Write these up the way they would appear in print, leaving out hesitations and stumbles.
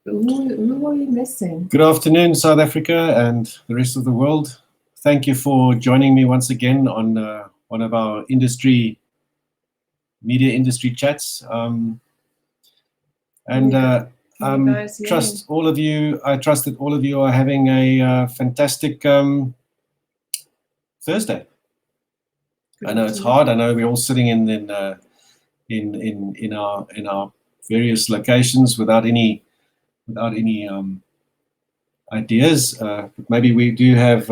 Who are you missing? Good afternoon, South Africa and the rest of the world. Thank you for joining me once again on one of our media industry chats. Trust all of you. I trust that all of you are having a fantastic Thursday. I know it's hard. I know we're all sitting in our various locations without any ideas. But maybe we do have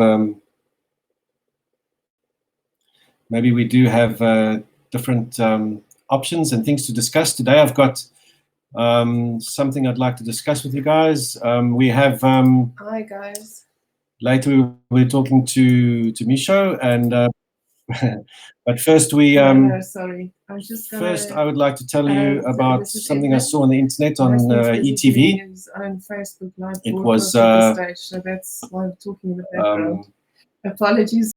different options and things to discuss today. I've got something I'd like to discuss with you guys. We have hi guys. Later we're talking to Tumisho, and but first sorry. First, I would like to tell you about something I saw on the internet on ETV. On Facebook Live. It was stage, so that's why I'm talking in the background. Apologies.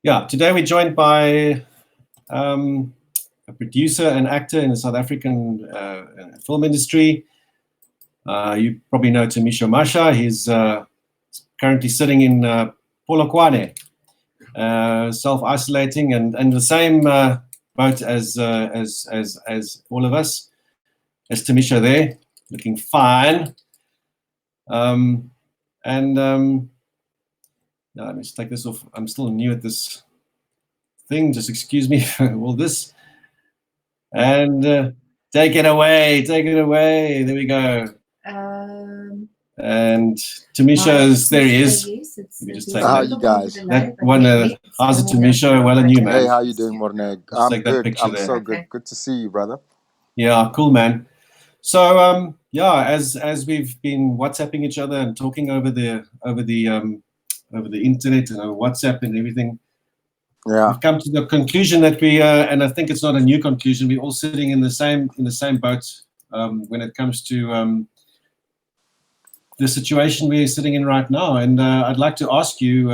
Yeah, today we're joined by a producer and actor in the South African film industry. You probably know Tumisho Masha. He's currently sitting in Polokwane, self-isolating and in the same boat as all of us. There's Tumisho there, looking fine. Yeah, let me just take this off. I'm still new at this thing. Just excuse me for all this. And take it away. There we go. And Tumisho's there he is. How are you guys? That one, how's it, Tumisho? Well, and you, man. Hey, how you doing, Morneg? I'm good. I'm there. so good. Good to see you, brother. Yeah, cool, man. So yeah, as we've been WhatsApping each other and talking over the internet and over WhatsApp and everything, yeah, we've come to the conclusion that we and I think it's not a new conclusion. We're all sitting in the same boat when it comes to the situation we're sitting in right now. And I'd like to ask you,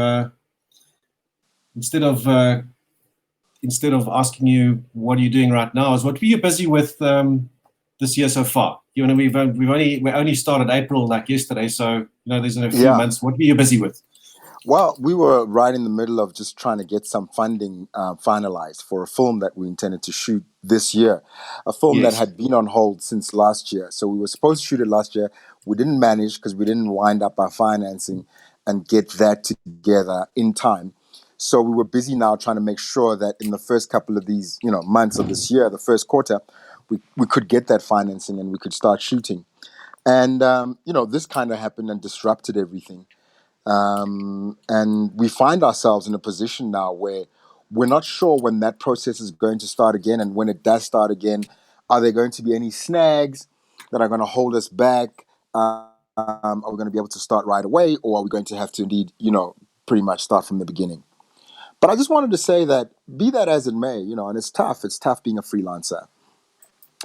instead of asking you what are you doing right now, is what were you busy with this year so far? You know, we only started April like yesterday, so you know there's a few months. What were you busy with? Well, we were right in the middle of just trying to get some funding finalized for a film that we intended to shoot this year, a film that had been on hold since last year. So we were supposed to shoot it last year. We didn't manage because we didn't wind up our financing and get that together in time. So we were busy now trying to make sure that in the first couple of these, months of this year, the first quarter, we could get that financing and we could start shooting. And, this kind of happened and disrupted everything. And we find ourselves in a position now where we're not sure when that process is going to start again. And when it does start again, are there going to be any snags that are going to hold us back? Are we going to be able to start right away? Or are we going to have to indeed, pretty much start from the beginning? But I just wanted to say that, be that as it may, and it's tough. It's tough being a freelancer.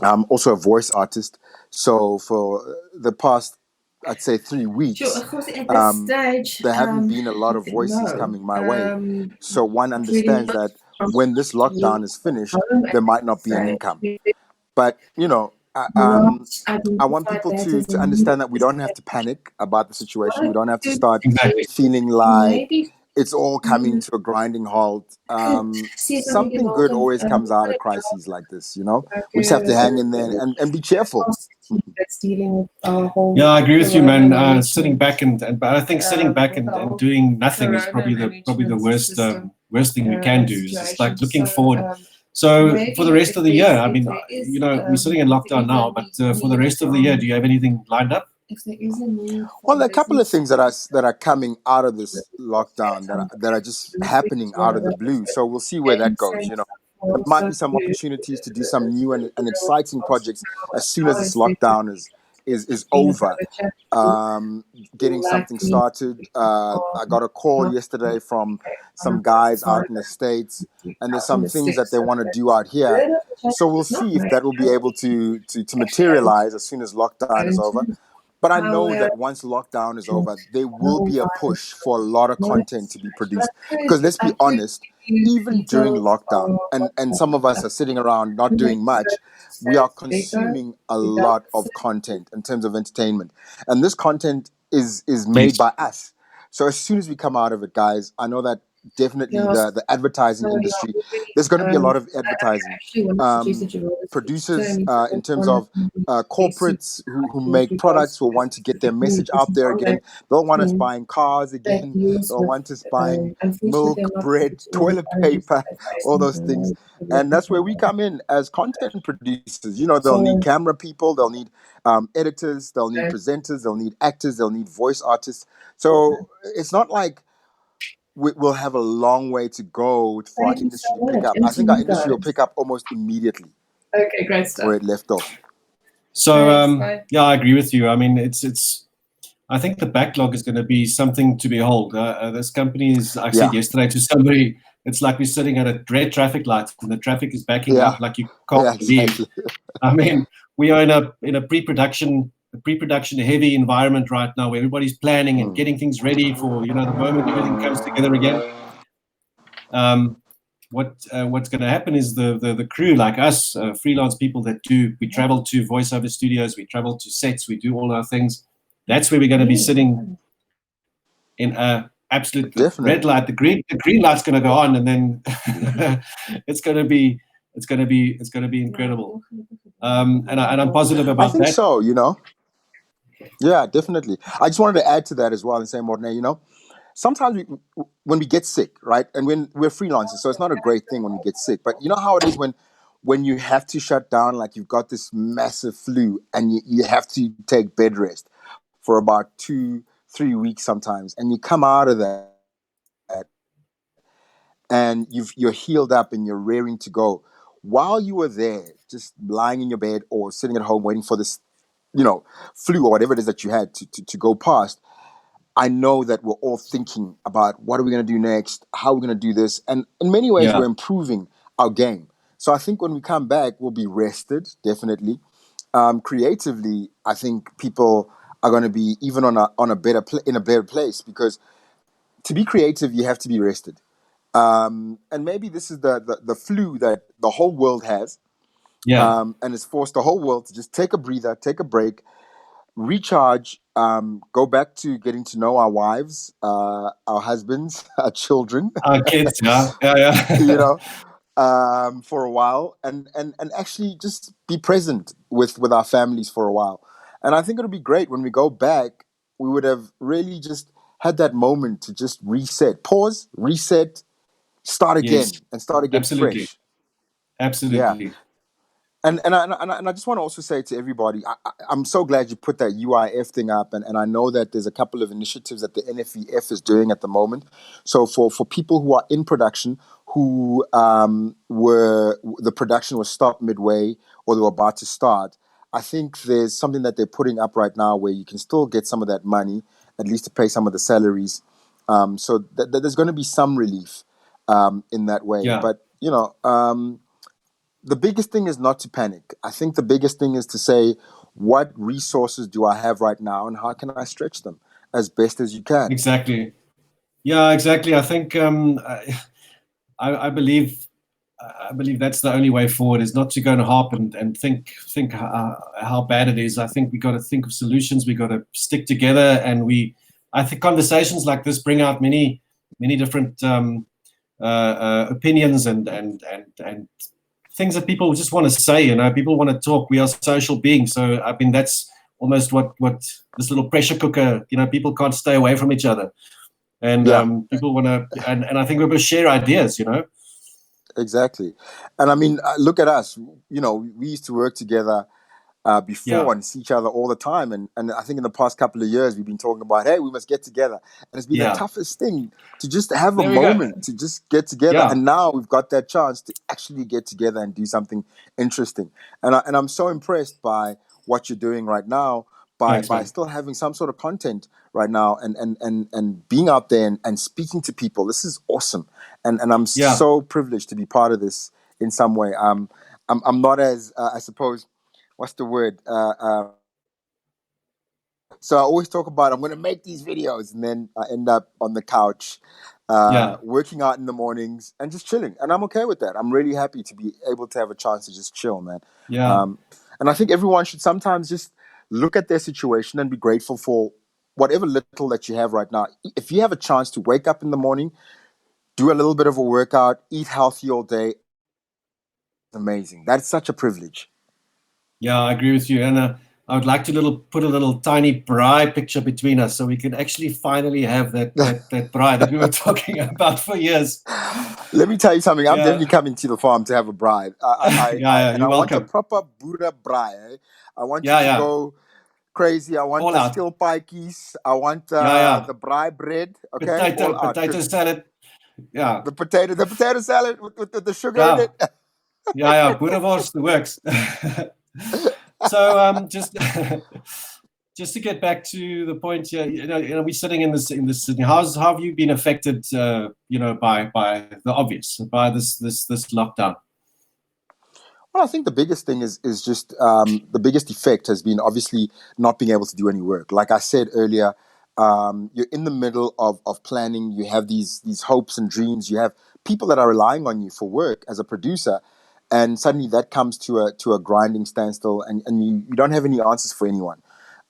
I'm also a voice artist. So for the past, I'd say 3 weeks, there haven't been a lot of voices coming my way. So one understands that when this lockdown is finished, there might not be an income. But, I want people to understand that we don't have to panic about the situation. We don't have to start feeling like it's all coming to a grinding halt. Something good always comes out of crises like this, We just have to hang in there and be cheerful. Yeah, I agree with you, man. Sitting back but I think sitting back and doing nothing is probably the worst thing we can do. It's just like looking forward. So maybe for the rest of the year, I mean, is, we're sitting in lockdown now, but for the rest of the year, do you have anything lined up? If there is a need for Well, there are a couple of things business that are coming out of this to lockdown that are just happening out of the blue. So we'll see where that goes. You know, there might be some opportunities to do some new and exciting projects as soon as this lockdown is over. Getting something started. I got a call yesterday from some guys out in the States, and there's some things that they want to do out here. So we'll see if that will be able to materialize as soon as lockdown is over. But I know that once lockdown is over, there will be a push for a lot of content to be produced. Because let's be honest, even during lockdown, and some of us are sitting around not doing much, we are consuming a lot of content in terms of entertainment. And this content is made by us. So as soon as we come out of it, guys, I know that definitely the advertising industry, there's going to be a lot of advertising. Producers, in terms of corporates who make products, will want to get their message out there again. They'll want us buying cars again. They'll want us buying milk, bread, toilet paper, all those things. And that's where we come in as content producers. You know, they'll need camera people, they'll need editors, they'll need presenters, they'll need actors, they'll need voice artists. So it's not like we'll have a long way to go for our industry to pick up. I think our industry will pick up almost immediately. Okay, great stuff. Where it left off. So yeah, I agree with you. I mean, it's. I think the backlog is going to be something to behold. This company is. I said yesterday to somebody, it's like we're sitting at a red traffic light and the traffic is backing up like you can't believe. Exactly. I mean, we are in a pre-production heavy environment right now, where everybody's planning and getting things ready for the moment everything comes together again. What's going to happen is the crew like us, freelance people we travel to voiceover studios, we travel to sets, we do all our things. That's where we're going to be sitting in a absolute red light. The green light's going to go on, and then it's going to be incredible. And I'm positive about that. I think so. Yeah, definitely. I just wanted to add to that as well and say, Morne, sometimes when we get sick, right? And when we're freelancers, so it's not a great thing when we get sick. But you know how it is when you have to shut down, like you've got this massive flu and you have to take bed rest for about 2-3 weeks sometimes, and you come out of that and you're healed up and you're raring to go. While you were there, just lying in your bed or sitting at home waiting for this, flu or whatever it is that you had to go past, I know that we're all thinking about what are we going to do next, how are we going to do this, and in many ways we're improving our game. So I think when we come back, we'll be rested, definitely. Creatively, I think people are going to be even in a better place, because to be creative, you have to be rested. And maybe this is the flu that the whole world has, and it's forced the whole world to just take a breather, take a break, recharge, go back to getting to know our wives, our husbands, our children, our kids, for a while, and actually just be present with our families for a while. And I think it'll be great when we go back. We would have really just had that moment to just reset, pause, reset, start again, and start again fresh. Absolutely. Yeah. And I just want to also say to everybody, I'm so glad you put that UIF thing up, and I know that there's a couple of initiatives that the NFEF is doing at the moment. So for people who are in production, who the production was stopped midway or they were about to start, I think there's something that they're putting up right now where you can still get some of that money, at least to pay some of the salaries. So there's going to be some relief in that way. Yeah. But, the biggest thing is not to panic. I think the biggest thing is to say, what resources do I have right now and how can I stretch them as best as you can? Exactly. Yeah, exactly. I think I believe that's the only way forward, is not to go and harp and think how bad it is. I think we got to think of solutions. We got to stick together, and I think conversations like this bring out many different opinions and things that people just want to say. People want to talk. We are social beings, so I mean that's almost what this little pressure cooker. People can't stay away from each other, and people want to. And I think we will share ideas. Exactly. And I mean, look at us. You know, we used to work together before and see each other all the time. And I think in the past couple of years, we've been talking about, hey, we must get together. And it's been the toughest thing to just have a moment, to just get together. And now we've got that chance to actually get together and do something interesting. And I'm so impressed by what you're doing right now, by still having some sort of content right now and being out there and speaking to people. This is awesome. And I'm so privileged to be part of this in some way. I'm not as, I suppose, what's the word? So I always talk about I'm going to make these videos, and then I end up on the couch, working out in the mornings and just chilling. And I'm okay with that. I'm really happy to be able to have a chance to just chill, man. And I think everyone should sometimes just look at their situation and be grateful for whatever little that you have right now. If you have a chance to wake up in the morning, do a little bit of a workout, eat healthy all day, amazing. That's such a privilege. Yeah, I agree with you. And I would like to put a little tiny braai picture between us so we can actually finally have that braai that we were talking about for years. Let me tell you something. I'm definitely coming to the farm to have a braai. And I want a proper Buddha braai. I want you to go crazy. I want the still pikeys. I want the braai bread. Okay, potato salad. Yeah, the potato salad with the sugar in it. Boerewors, the works. So just to get back to the point here, you know, we're sitting in this Sydney. How have you been affected, by the obvious, by this lockdown? Well, I think the biggest thing is just the biggest effect has been obviously not being able to do any work. Like I said earlier, you're in the middle of planning. You have these hopes and dreams. You have people that are relying on you for work as a producer. And suddenly that comes to a grinding standstill, and you don't have any answers for anyone.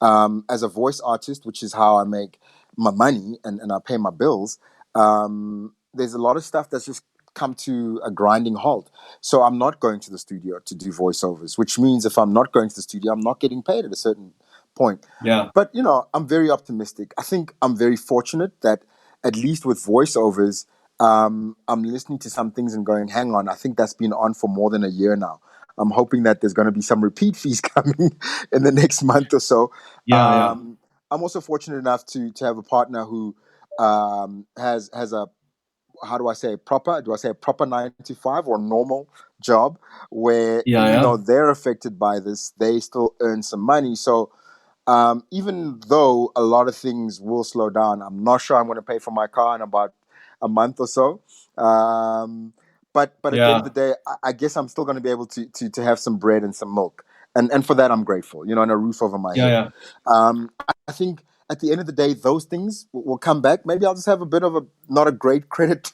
As a voice artist, which is how I make my money and I pay my bills, there's a lot of stuff that's just come to a grinding halt. So I'm not going to the studio to do voiceovers, which means if I'm not going to the studio, I'm not getting paid at a certain point. Yeah. But, you know, I'm very optimistic. I think I'm very fortunate that at least with voiceovers, I'm listening to some things and going, hang on, I think that's been on for more than a year now. I'm hoping that there's going to be some repeat fees coming in the next month or so. I'm also fortunate enough to have a partner who has a, how do I say proper? Do I say a proper 9 to 5 or a normal job where even though they're affected by this, they still earn some money. So even though a lot of things will slow down, I'm not sure I'm going to pay for my car in about a month or so. But at the end of the day, I guess I'm still going to be able to have some bread and some milk. And for that, I'm grateful, you know, and a roof over my head. I think at the end of the day, those things will come back. Maybe I'll just have a bit of not a great credit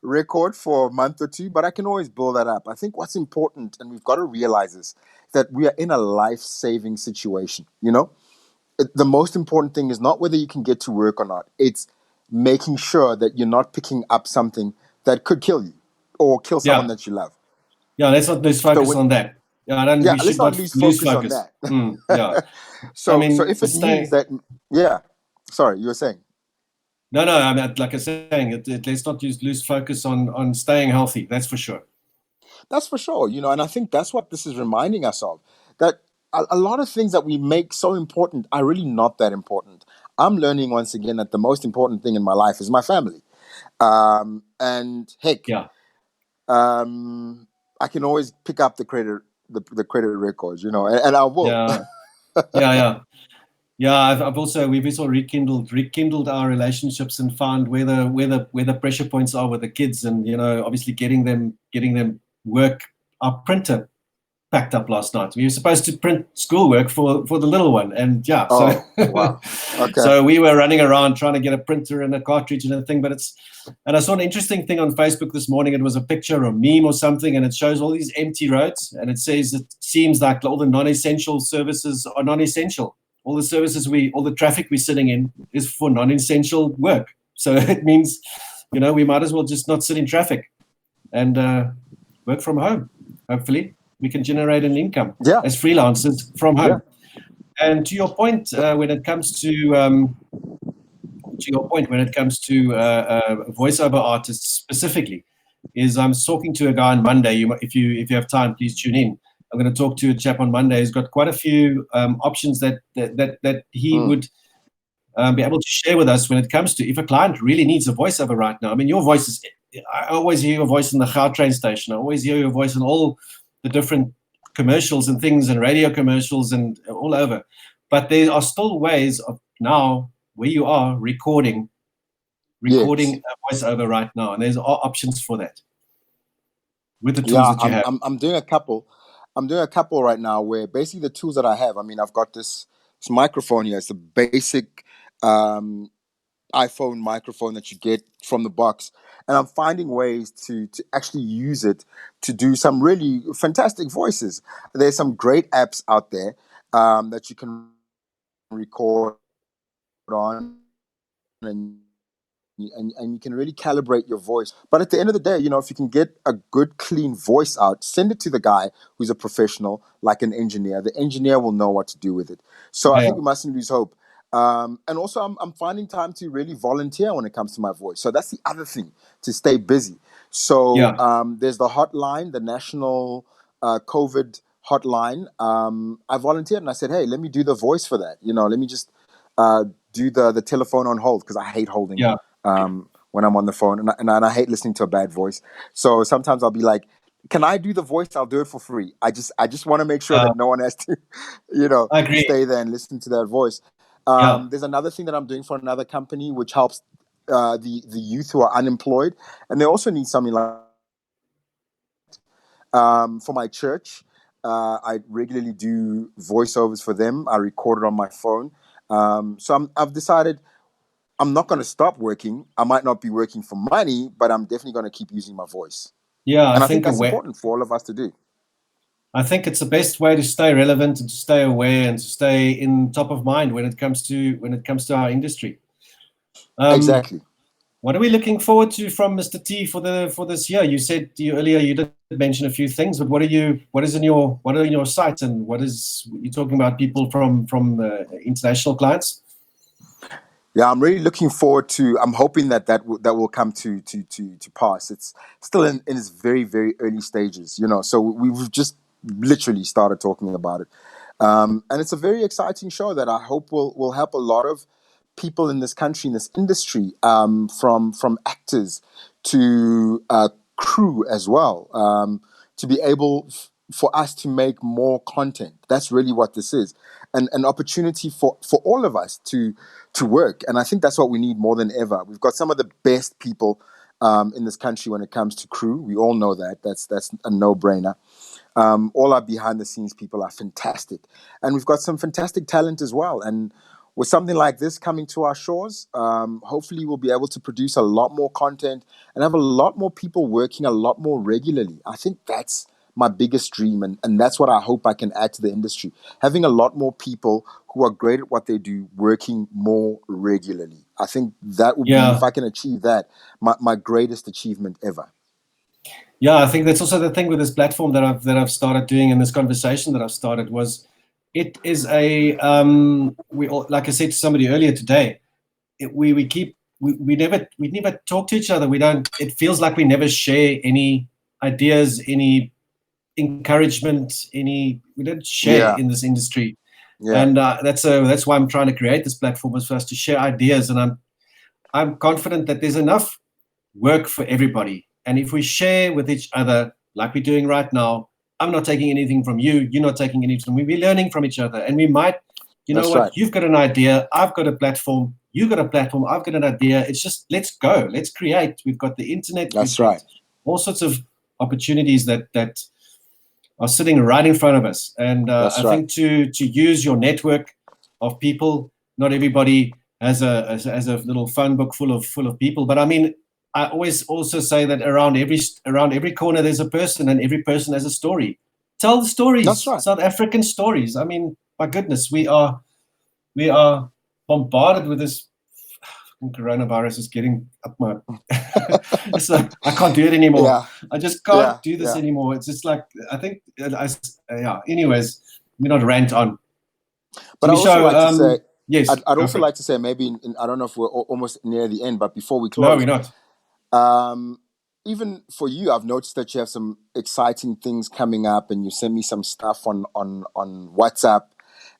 record for a month or two, but I can always build that up. I think what's important, and we've got to realize this, that we are in a life-saving situation, you know? The most important thing is not whether you can get to work or not. It's making sure that you're not picking up something that could kill you or kill someone that you love. Yeah, let's not lose focus on that. We let's not lose focus on that. So, I mean, so if it means that, sorry, you were saying. No, I mean, like I was saying, let's not lose focus on staying healthy. That's for sure. That's for sure, you know, and I think that's what this is reminding us of, that a lot of things that we make so important are really not that important. I'm learning once again that the most important thing in my life is my family. And heck, I can always pick up the credit records, you know, and I will. I've also we've also rekindled our relationships and found where the pressure points are with the kids, and you know, obviously getting them work. Our printer packed up last night. We were supposed to print schoolwork for the little one, and wow. Okay. So we were running around trying to get a printer and a cartridge and a thing. And I saw an interesting thing on Facebook this morning. It was a picture or a meme or something, and it shows all these empty roads, and it says it seems like all the non-essential services are non-essential. All the services all the traffic we're sitting in is for non-essential work. So it means, you know, we might as well just not sit in traffic and work from home. Hopefully we can generate an income as freelancers from home. And to your point, when it comes to voiceover artists specifically, is I'm talking to a guy on Monday. If you have time, please tune in. I'm going to talk to a chap on Monday who's got quite a few options that he would be able to share with us when it comes to if a client really needs a voiceover right now. I mean, your voice is, I always hear your voice in the Gautrain station. I always hear your voice in all the different commercials and things and radio commercials and all over. But there are still ways of now where you are recording Yes. a voiceover right now. And there's options for that with the tools that you have. I'm doing a couple. I'm doing a couple right now where basically the tools that I have, I mean, I've got this microphone here. It's a basic iPhone microphone that you get from the box. And I'm finding ways to actually use it to do some really fantastic voices. There's some great apps out there that you can record on, and you can really calibrate your voice. But at the end of the day, you know, if you can get a good, clean voice out, send it to the guy who's a professional, like an engineer. The engineer will know what to do with it. So I think we mustn't lose hope. And also, I'm finding time to really volunteer when it comes to my voice. So that's the other thing, to stay busy. So there's the hotline, the national COVID hotline. I volunteered and I said, hey, let me do the voice for that. You know, let me just do the telephone on hold, because I hate holding when I'm on the phone, and I hate listening to a bad voice. So sometimes I'll be like, can I do the voice? I'll do it for free. I just want to make sure that no one has to, you know, stay there and listen to that voice. There's another thing that I'm doing for another company, which helps the youth who are unemployed, and they also need something like for my church. I regularly do voiceovers for them. I record it on my phone. So I've decided I'm not going to stop working. I might not be working for money, but I'm definitely going to keep using my voice. Yeah, and I think that's important for all of us to do. I think it's the best way to stay relevant and to stay aware and to stay in top of mind when it comes to our industry. Exactly. What are we looking forward to from Mr. T for this year? You said earlier you did mention a few things, but what are in your sights, and you're talking about people from international clients? Yeah, I'm really looking forward to. I'm hoping that will come to pass. It's still in its very, very early stages, you know. So we've just literally started talking about it, and it's a very exciting show that I hope will help a lot of people in this country, in this industry, from actors to crew as well, to be able for us to make more content. That's really what this is, and an opportunity for all of us to work. And I think that's what we need more than ever. We've got some of the best people in this country when it comes to crew. We all know that. That's a no-brainer. All our behind-the-scenes people are fantastic. And we've got some fantastic talent as well. And with something like this coming to our shores, hopefully we'll be able to produce a lot more content and have a lot more people working a lot more regularly. I think that's my biggest dream, and that's what I hope I can add to the industry. Having a lot more people who are great at what they do working more regularly. I think that would be, if I can achieve that, my greatest achievement ever. Yeah, I think that's also the thing with this platform that I've started doing, and this conversation that I've started was, it is a like I said to somebody earlier today, we never talk to each other. We don't. It feels like we never share any ideas, any encouragement, we don't share in this industry. And that's why I'm trying to create this platform, is for us to share ideas. And I'm confident that there's enough work for everybody. And if we share with each other, like we're doing right now, I'm not taking anything from you, you're not taking anything from me, we're learning from each other. And we might, That's what, right. You've got an idea, I've got a platform, you've got a platform, I've got an idea. It's just, let's go, let's create. We've got the internet. That's right. All sorts of opportunities that are sitting right in front of us. And I think to use your network of people, not everybody has a little phone book full of people. But I mean, I always also say that around every corner there's a person, and every person has a story. Tell the stories. That's right. South African stories. I mean, my goodness, we are bombarded with this. Coronavirus is getting up my. It's like I can't do it anymore. Yeah. I just can't do this anymore. It's just like, I think Anyways, we're not rant on. But I also like to say, yes. I'd also like to say, maybe I don't know if we're almost near the end, but before we close, no, we're not. even for you, I've noticed that you have some exciting things coming up, and you send me some stuff on WhatsApp.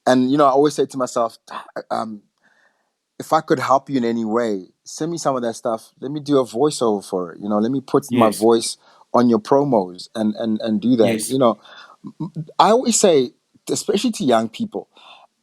And I always say to myself, if I could help you in any way, send me some of that stuff. Let me do a voiceover for it. Let me put my voice on your promos and do that. Yes. I always say, especially to young people,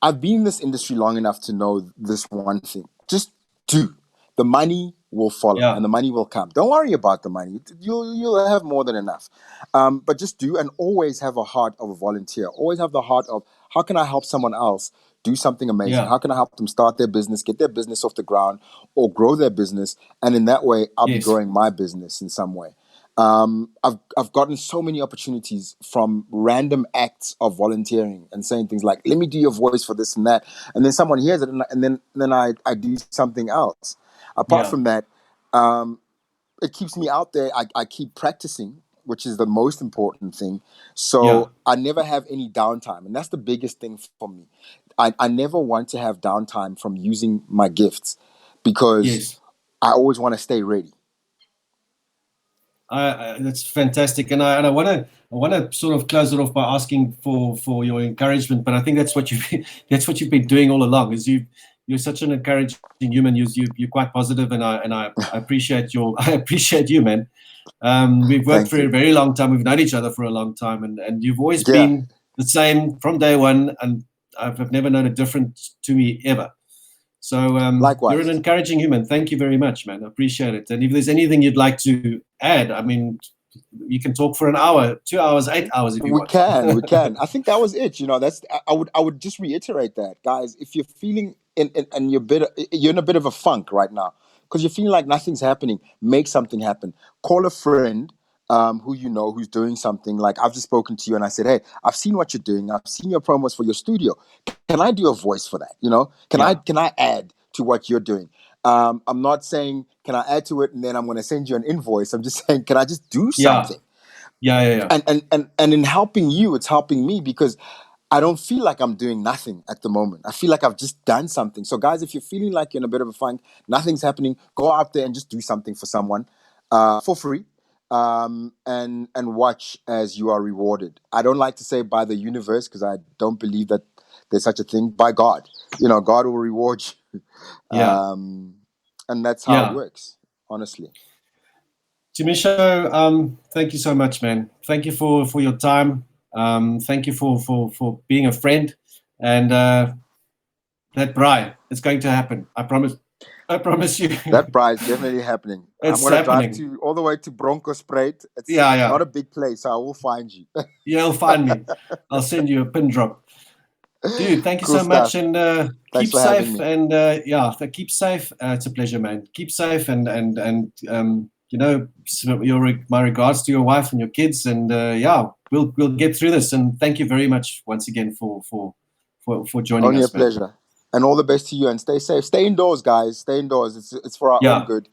I've been in this industry long enough to know this one thing: just do. The money will follow, and the money will come. Don't worry about the money; you'll have more than enough. But just do, and always have a heart of a volunteer. Always have the heart of, how can I help someone else do something amazing? How can I help them start their business, get their business off the ground, or grow their business? And in that way, I'll be growing my business in some way. I've gotten so many opportunities from random acts of volunteering and saying things like, let me do your voice for this and that. And then someone hears it, and then I do something else. Apart from that, it keeps me out there. I keep practicing, which is the most important thing. So I never have any downtime. And that's the biggest thing for me. I never want to have downtime from using my gifts, because I always want to stay ready. That's fantastic, and I want to sort of close it off by asking for your encouragement. But I think that's what you've been doing all along. Is you're such an encouraging human. You're quite positive, and I appreciate you, man. We've worked for a very long time. We've known each other for a long time, and you've always been the same from day one. And I've never known a difference to me ever. So likewise, you're an encouraging human. Thank you very much, man. I appreciate it. And if there's anything you'd like to add, I mean, you can talk for an hour, 2 hours, 8 hours if you want. We can. I think that was it. That's I would just reiterate that, guys. If you're feeling and you're in a bit of a funk right now because you're feeling like nothing's happening, make something happen. Call a friend who who's doing something. Like, I've just spoken to you and I said, hey, I've seen what you're doing. I've seen your promos for your studio. Can I do a voice for that? Can I add to what you're doing? I'm not saying can I add to it and then I'm going to send you an invoice. I'm just saying, can I just do something? Yeah. And in helping you, it's helping me, because I don't feel like I'm doing nothing at the moment. I feel like I've just done something. So guys, if you're feeling like you're in a bit of a funk, nothing's happening, go out there and just do something for someone for free. And watch as you are rewarded. I don't like to say by the universe, because I don't believe that there's such a thing. By God, God will reward you. And that's how it works, honestly. Tumisho, thank you so much, man. Thank you for your time. Thank you for being a friend. And that braai, it's going to happen. I promise you. That braai is definitely happening. I'm going to drive all the way to Bronkhorstspruit. It's not a big place, so I will find you. You'll find me. I'll send you a pin drop. Dude, thank you so much, and keep safe. And keep safe. It's a pleasure, man. Keep safe, and my regards to your wife and your kids. And we'll get through this. And thank you very much once again for joining us. Only a pleasure. And all the best to you, and stay safe. Stay indoors, guys. Stay indoors. It's for our own good.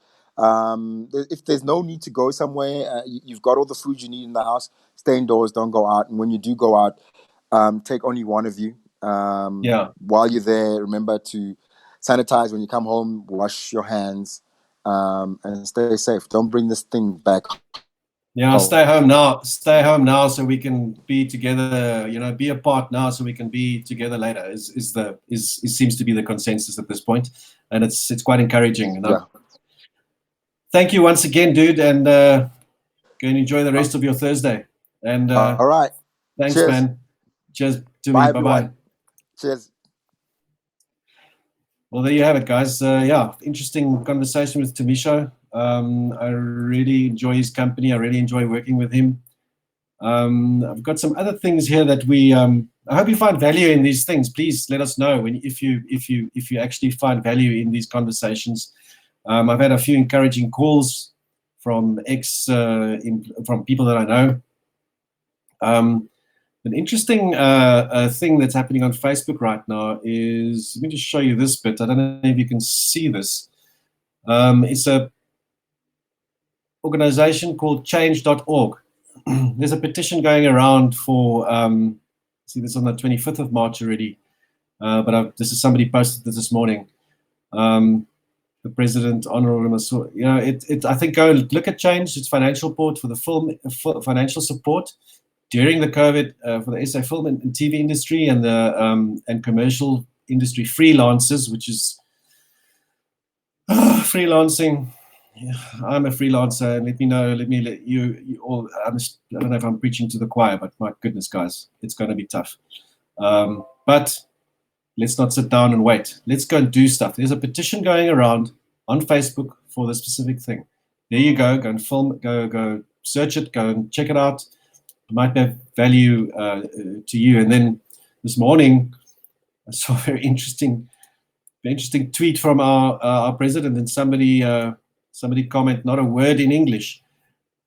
If there's no need to go somewhere, you've got all the food you need in the house. Stay indoors. Don't go out. And when you do go out, take only one of you. While you're there, remember to sanitize when you come home. Wash your hands, and stay safe. Don't bring this thing back. Stay home now. Stay home now so we can be together. Be apart now so we can be together later. Seems to be the consensus at this point, and it's quite encouraging. Thank you once again, dude, and go and enjoy the rest of your Thursday. And all right, thanks, cheers. man. Cheers to Bye, me. Bye. Cheers. Well, there you have it, guys. Interesting conversation with Tumisho. I really enjoy his company. I really enjoy working with him. I've got some other things here that I hope you find value in these things. Please let us know if you actually find value in these conversations. I've had a few encouraging calls from from people that I know. An interesting thing that's happening on Facebook right now is, let me just show you this bit. I don't know if you can see this. It's a organization called change.org. There's a petition going around for, see this on the 25th of March already, but this is somebody posted this morning. the president, Honorable Masur. You know, I think go look at Change. It's financial support for the film, financial support during the COVID for the SA film and TV industry and the and commercial industry freelancers, which is freelancing. Yeah, I'm a freelancer, and let me let you all. I don't know if I'm preaching to the choir, but my goodness, guys, it's going to be tough. But let's not sit down and wait. Let's go and do stuff. There's a petition going around on Facebook for the specific thing. There you go. Go and film. Go search it. Go and check it out. It might have value to you. And then this morning, I saw a very interesting tweet from our president, and somebody comment not a word in English,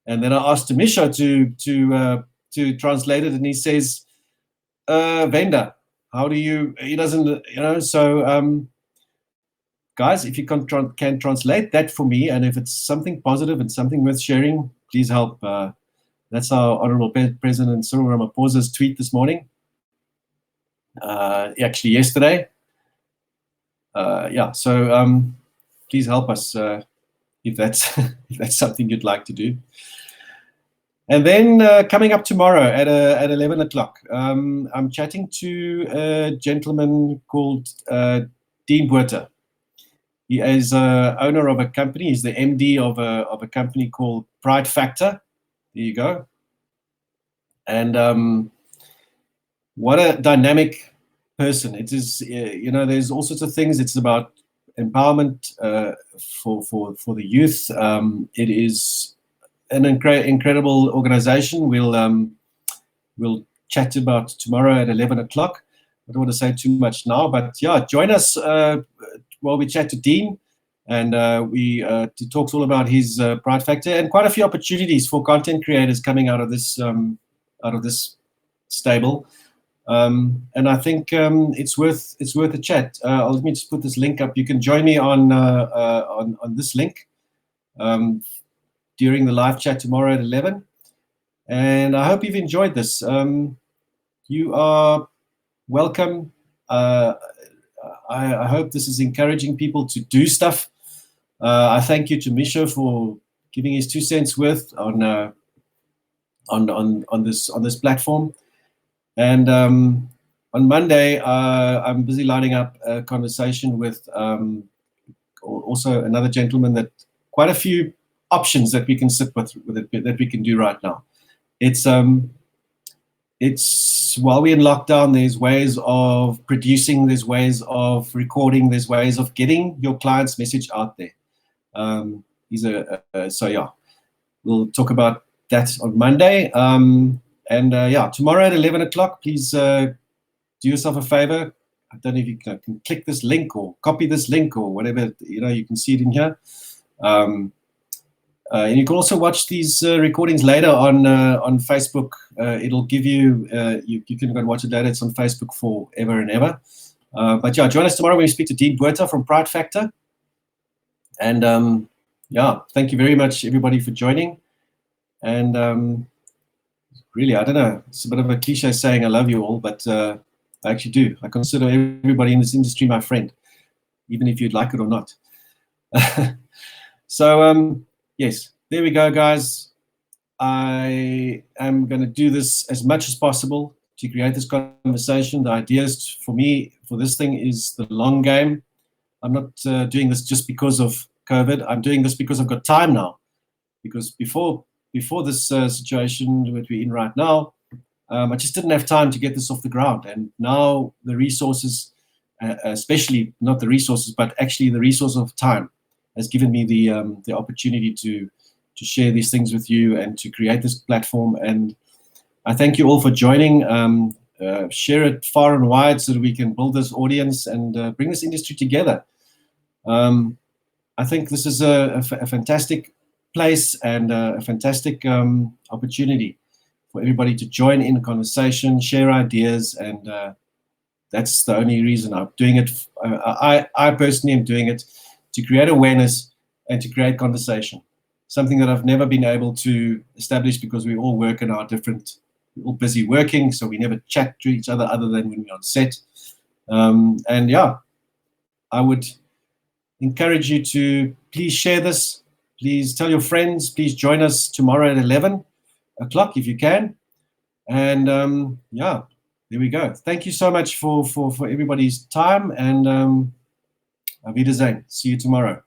and then I asked Tumisho to translate it, and he says, "Venda, how do you?" He doesn't, you know. So, guys, if you can translate that for me, and if it's something positive and something worth sharing, please help. That's our Honorable President Cyril Ramaphosa's tweet this morning. Actually, yesterday. Yeah, so please help us if that's if that's something you'd like to do. And then coming up tomorrow at 11 o'clock, I'm chatting to a gentleman called Dean Buerter. He is owner of a company. He's the MD of a company called Pride Factor. There you go. And what a dynamic person. It is, you know, there's all sorts of things. It's about empowerment for the youth. It is an incredible organization. We'll chat about tomorrow at 11 o'clock. I don't want to say too much now, but yeah, join us while we chat to Dean, and he talks all about his Pride Factor and quite a few opportunities for content creators coming out of this stable. And I think it's worth a chat. Let me just put this link up. You can join me on this link during the live chat tomorrow at 11. And I hope you've enjoyed this. You are welcome. I hope this is encouraging people to do stuff. I thank you to Tumisho for giving his 2 cents worth on this platform. And on Monday, I'm busy lining up a conversation with also another gentleman, that quite a few options that we can sit with that we can do right now. It's while we're in lockdown, there's ways of producing, there's ways of recording, there's ways of getting your client's message out there. So yeah, we'll talk about that on Monday. And yeah, tomorrow at 11 o'clock, please do yourself a favor. I don't know if you can click this link or copy this link or whatever, you know, you can see it in here. And you can also watch these recordings later on Facebook. It'll give you, you can go and watch it later. It's on Facebook forever and ever. But yeah, join us tomorrow when we speak to Dean Buerter from Pride Factor. And yeah, thank you very much, everybody, for joining. And really, I don't know, it's a bit of a cliche saying I love you all, but I actually do. I consider everybody in this industry my friend, even if you'd like it or not. So, yes, there we go, guys. I am going to do this as much as possible to create this conversation. The idea is, for me, for this thing, is the long game. I'm not doing this just because of COVID. I'm doing this because I've got time now. Because before this situation that we're in right now, I just didn't have time to get this off the ground. And now the resources, especially not the resources, but actually the resource of time, has given me the opportunity to share these things with you and to create this platform. And I thank you all for joining. Share it far and wide so that we can build this audience and bring this industry together. I think this is a fantastic place and a fantastic opportunity for everybody to join in a conversation, share ideas, and that's the only reason I'm doing it. I personally am doing it to create awareness and to create conversation, something that I've never been able to establish because we all work in our different, we're all busy working, so we never chat to each other than when we're on set. And yeah, I would encourage you to please share this. Please tell your friends. Please join us tomorrow at 11 o'clock if you can. And yeah, there we go. Thank you so much for everybody's time, and auf Wiedersehen. See you tomorrow.